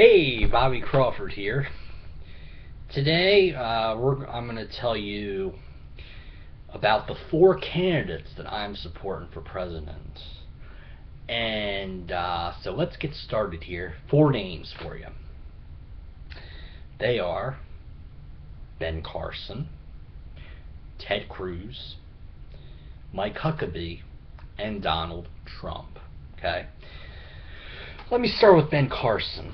Hey, Bobby Crawford here. Today, I'm going to tell you about the 4 candidates that I'm supporting for president. And so let's get started here. 4 names for you. They are Ben Carson, Ted Cruz, Mike Huckabee, and Donald Trump. Okay? Let me start with Ben Carson.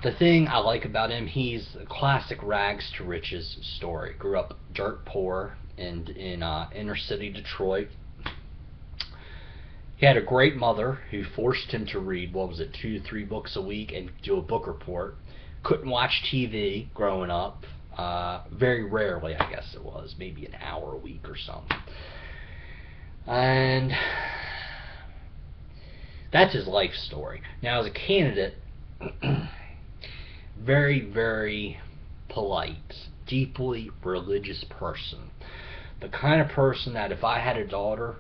The thing I like about him, he's a classic rags to riches story. Grew up dirt poor in inner city Detroit. He had a great mother who forced him to read, 2 to 3 books a week and do a book report. Couldn't watch TV growing up. Very rarely, I guess it was. Maybe an hour a week or something. And that's his life story. Now, as a candidate, very, very polite, deeply religious person. The kind of person that if I had a daughter,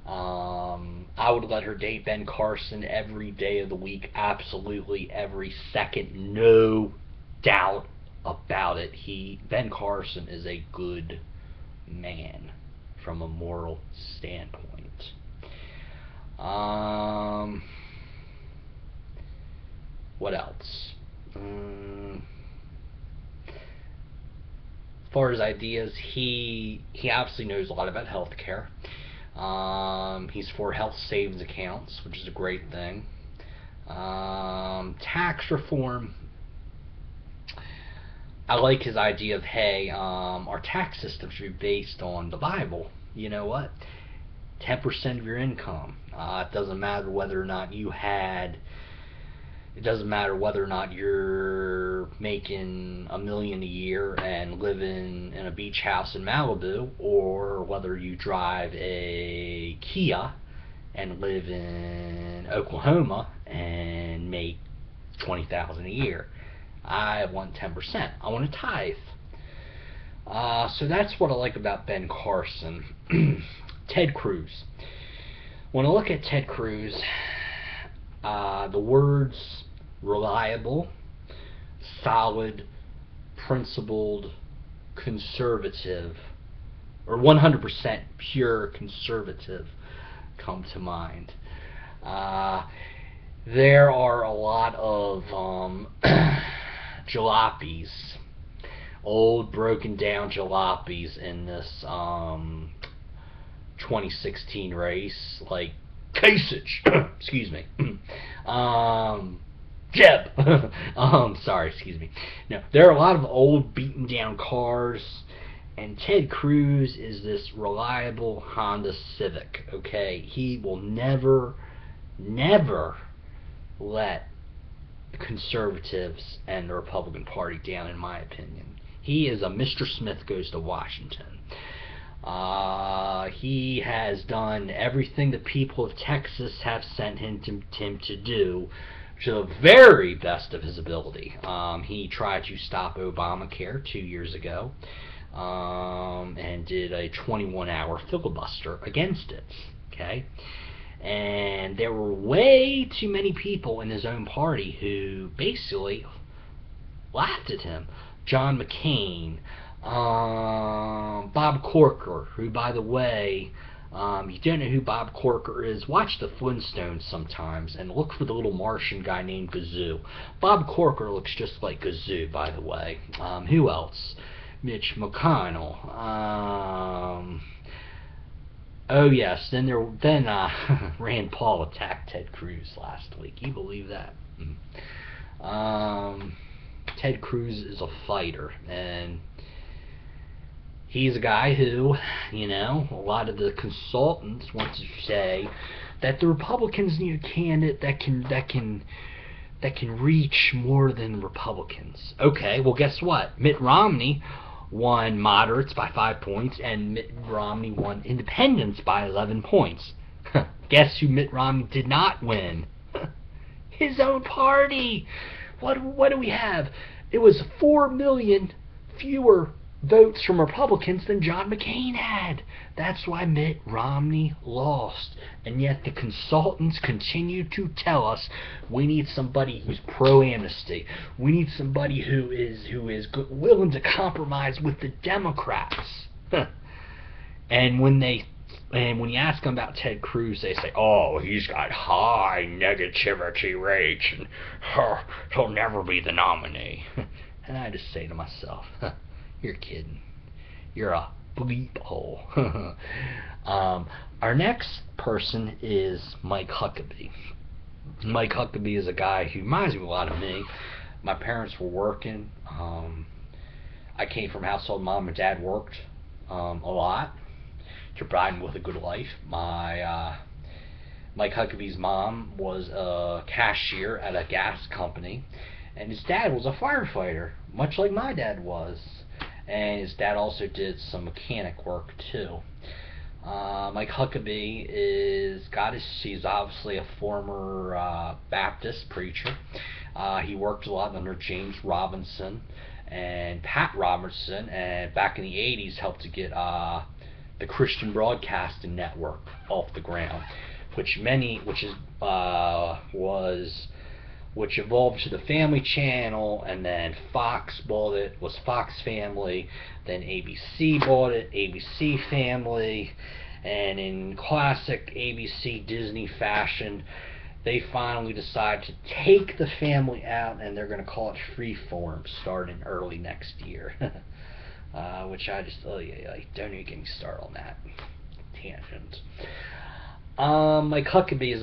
I would let her date Ben Carson every day of the week, absolutely every second, no doubt about it. Ben Carson is a good man from a moral standpoint. What else? As far as ideas, he obviously knows a lot about healthcare. He's for health savings accounts, which is a great thing. Tax reform, I like his idea of, hey, our tax system should be based on the Bible. You know what? 10% of your income. It doesn't matter whether or not you're making $1 million a year and living in a beach house in Malibu, or whether you drive a Kia and live in Oklahoma and make $20,000 a year. I want 10%. I want a tithe. So that's what I like about Ben Carson. Ted Cruz. When I look at Ted Cruz, the words reliable, solid, principled, conservative, or 100% pure conservative come to mind. There are a lot of jalopies, old broken down jalopies in this 2016 race, like Kasich, excuse me, Jeb, sorry, excuse me. No, there are a lot of old beaten down cars, and Ted Cruz is this reliable Honda Civic, okay? He will never let conservatives and the Republican Party down, in my opinion. He is a Mr. Smith Goes to Washington. He has done everything the people of Texas have sent him to do, to the very best of his ability. He tried to stop Obamacare 2 years ago, and did a 21-hour filibuster against it. Okay, and there were way too many people in his own party who basically laughed at him. John McCain, Bob Corker, who, by the way, you don't know who Bob Corker is, watch the Flintstones sometimes and look for the little Martian guy named Gazoo. Bob Corker looks just like Gazoo, by the way. Who else? Mitch McConnell. Oh yes, then Rand Paul attacked Ted Cruz last week. You believe that? Ted Cruz is a fighter, and he's a guy who, a lot of the consultants want to say that the Republicans need a candidate that can reach more than Republicans. Okay, well, guess what? Mitt Romney won moderates by 5 points, and Mitt Romney won independents by 11 points. Guess who Mitt Romney did not win? His own party. What do we have? It was 4 million fewer votes from Republicans than John McCain had. That's why Mitt Romney lost. And yet the consultants continue to tell us we need somebody who's pro-amnesty. We need somebody who is willing to compromise with the Democrats. And when you ask them about Ted Cruz, they say, "Oh, he's got high negativity rates, and he'll never be the nominee." And I just say to myself, "You're kidding. You're a bleep hole." Our next person is Mike Huckabee. Mike Huckabee is a guy who reminds me a lot of me. My parents were working. I came from a household mom and dad worked a lot to provide me with a good life. Mike Huckabee's mom was a cashier at a gas company, and his dad was a firefighter, much like my dad was. And his dad also did some mechanic work too. Mike Huckabee he's obviously a former Baptist preacher. He worked a lot under James Robinson and Pat Robertson, and back in the 80s helped to get the Christian Broadcasting Network off the ground, which evolved to the Family Channel, and then Fox bought it, was Fox Family, then ABC bought it, ABC Family, and in classic ABC Disney fashion, they finally decided to take the family out, and they're going to call it Freeform starting early next year. Which I just, don't even get me started on that tangent. Mike Huckabee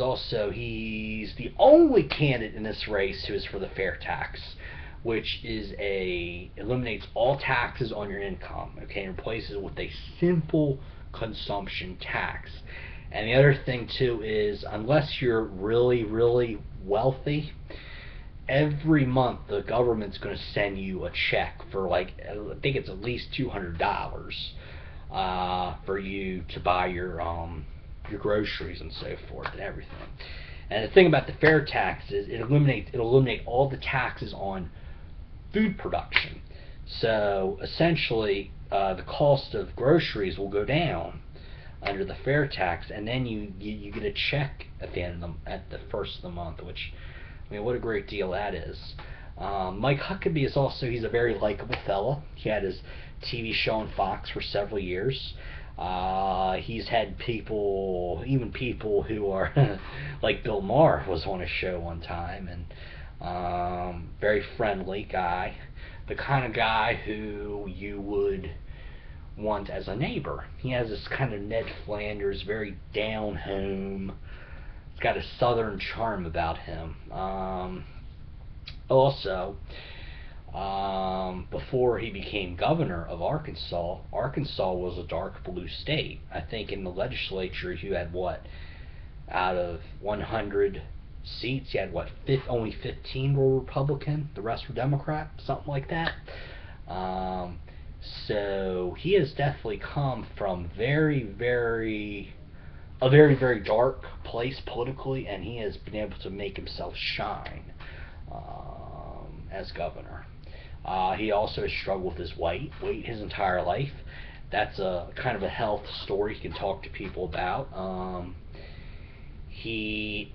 he's the only candidate in this race who is for the fair tax, which eliminates all taxes on your income, okay, and replaces it with a simple consumption tax. And the other thing too is, unless you're really, really wealthy, every month the government's going to send you a check for I think it's at least $200 for you to buy your groceries and so forth and everything. And the thing about the fair tax is it'll eliminate all the taxes on food production. So essentially, the cost of groceries will go down under the fair tax, and then you get a check at the first of the month, which, I mean, what a great deal that is. Mike Huckabee he's a very likable fella. He had his TV show on Fox for several years. He's had even people who are like Bill Maher was on a show one time, and very friendly guy, the kind of guy who you would want as a neighbor. He has this kind of Ned Flanders, very down home. He's got a southern charm about him. Before he became governor of Arkansas was a dark blue state. I think in the legislature you had out of 100 seats, you had only 15 were Republican, the rest were Democrat, something like that. So he has definitely come from a very, very dark place politically, and he has been able to make himself shine as governor. He also has struggled with his weight his entire life. That's a kind of a health story he can talk to people about. He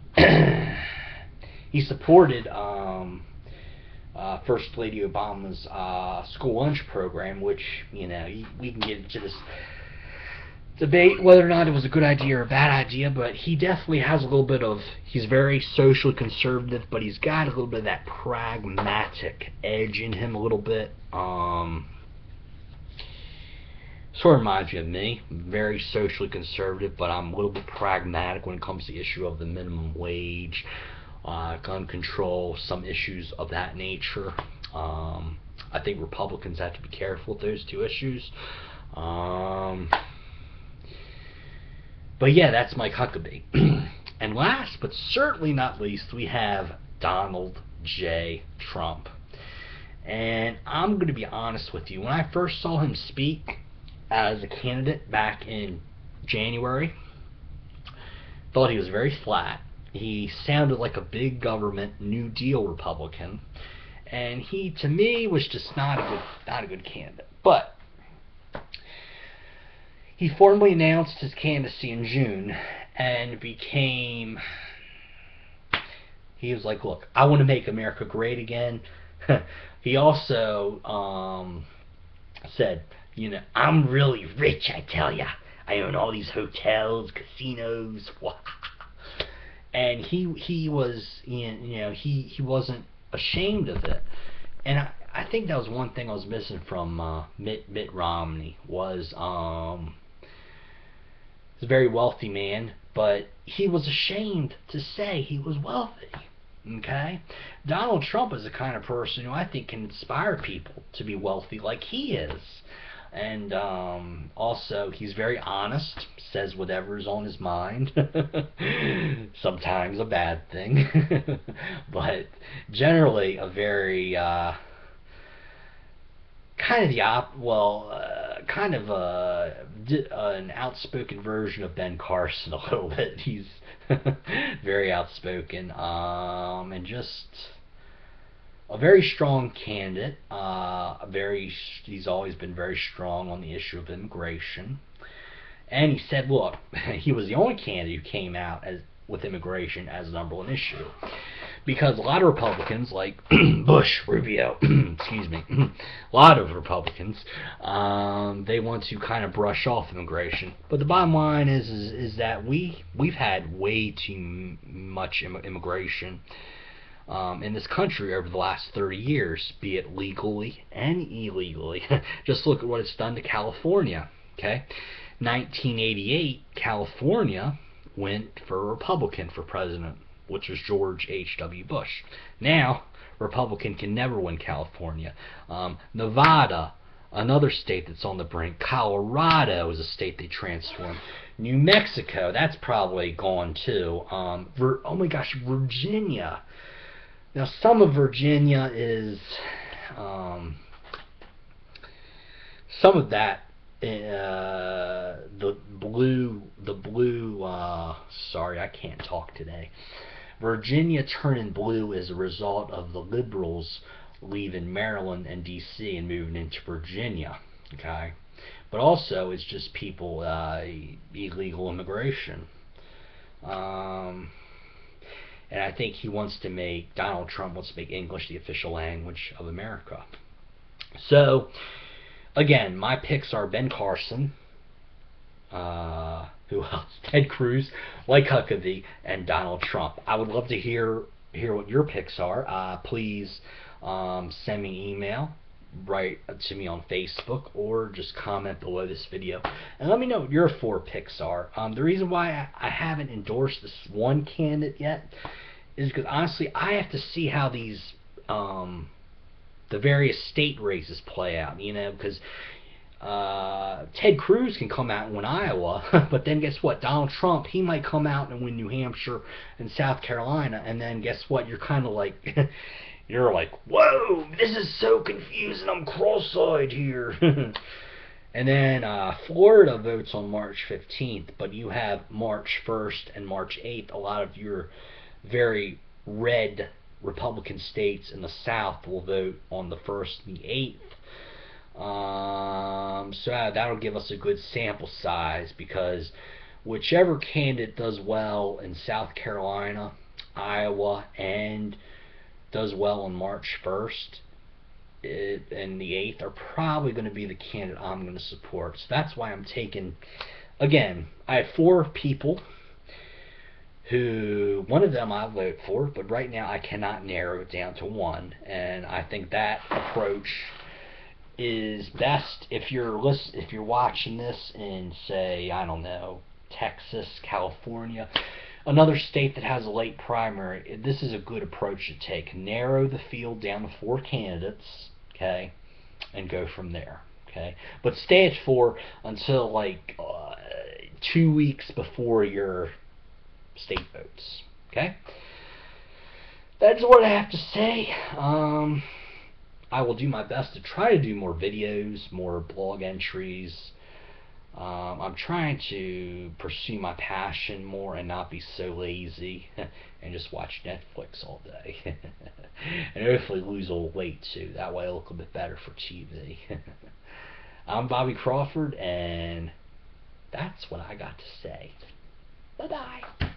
supported First Lady Obama's school lunch program, which, we can get into this debate whether or not it was a good idea or a bad idea, but he definitely has a little bit of, he's very socially conservative, but he's got a little bit of that pragmatic edge in him a little bit. Sort of reminds me of me, very socially conservative, but I'm a little bit pragmatic when it comes to the issue of the minimum wage, gun control, some issues of that nature. I think Republicans have to be careful with those two issues. But yeah, that's Mike Huckabee. And last but certainly not least, we have Donald J. Trump. And I'm going to be honest with you, when I first saw him speak as a candidate back in January, thought he was very flat. He sounded like a big government New Deal Republican, and he, to me, was just not a good candidate. But he formally announced his candidacy in June and became. He was like, "Look, I want to make America great again." He also said, "I'm really rich, I tell ya. I own all these hotels, casinos." And he was, he wasn't ashamed of it. And I think that was one thing I was missing from Mitt Romney was he's a very wealthy man, but he was ashamed to say he was wealthy. Okay? Donald Trump is the kind of person who I think can inspire people to be wealthy like he is. And also, he's very honest, says whatever's on his mind. Sometimes a bad thing. But generally, a very kind of an outspoken version of Ben Carson a little bit. He's very outspoken, and just a very strong candidate. He's always been very strong on the issue of immigration. And he said, look, he was the only candidate who came out with immigration as the number one issue. Because a lot of Republicans, like Bush, Rubio, excuse me, a lot of Republicans, they want to kind of brush off immigration. But the bottom line is that we've had way too much immigration in this country over the last 30 years, be it legally and illegally. Just look at what it's done to California. Okay, 1988, California went for a Republican for president, which was George H.W. Bush. Now, Republican can never win California. Nevada, another state that's on the brink. Colorado is a state they transformed. New Mexico, that's probably gone too. Oh my gosh, Virginia. Now, some of Virginia is, some of that, the blue, sorry, I can't talk today. Virginia turning blue as a result of the liberals leaving Maryland and D.C. and moving into Virginia, okay? But also, it's just people, illegal immigration. And I think Donald Trump wants to make English the official language of America. So, again, my picks are Ben Carson, who else? Ted Cruz, Mike Huckabee, and Donald Trump. I would love to hear what your picks are. Please send me an email, write to me on Facebook, or just comment below this video and let me know what your 4 picks are. The reason why I haven't endorsed this one candidate yet is because honestly I have to see how these the various state races play out, because Ted Cruz can come out and win Iowa, but then guess what? Donald Trump, he might come out and win New Hampshire and South Carolina, and then guess what? You're kind of like, you're like, whoa, this is so confusing, I'm cross-eyed here. And then Florida votes on March 15th, but you have March 1st and March 8th. A lot of your very red Republican states in the South will vote on the 1st and the 8th. So that'll give us a good sample size, because whichever candidate does well in South Carolina, Iowa, and does well on March 1st and the 8th are probably going to be the candidate I'm going to support. So that's why I'm taking, again, I have 4 people who, one of them I'll vote for, but right now I cannot narrow it down to one, and I think that approach is best if you're watching this in, say, I don't know, Texas, California, another state that has a late primary. This is a good approach to take. Narrow the field down to 4 candidates, okay, and go from there, okay? But stay at 4 until like 2 weeks before your state votes, okay? That's what I have to say. I will do my best to try to do more videos, more blog entries. I'm trying to pursue my passion more and not be so lazy and just watch Netflix all day. And hopefully lose a little weight too. That way I look a bit better for TV. I'm Bobby Crawford, and That's what I got to say. Bye-bye.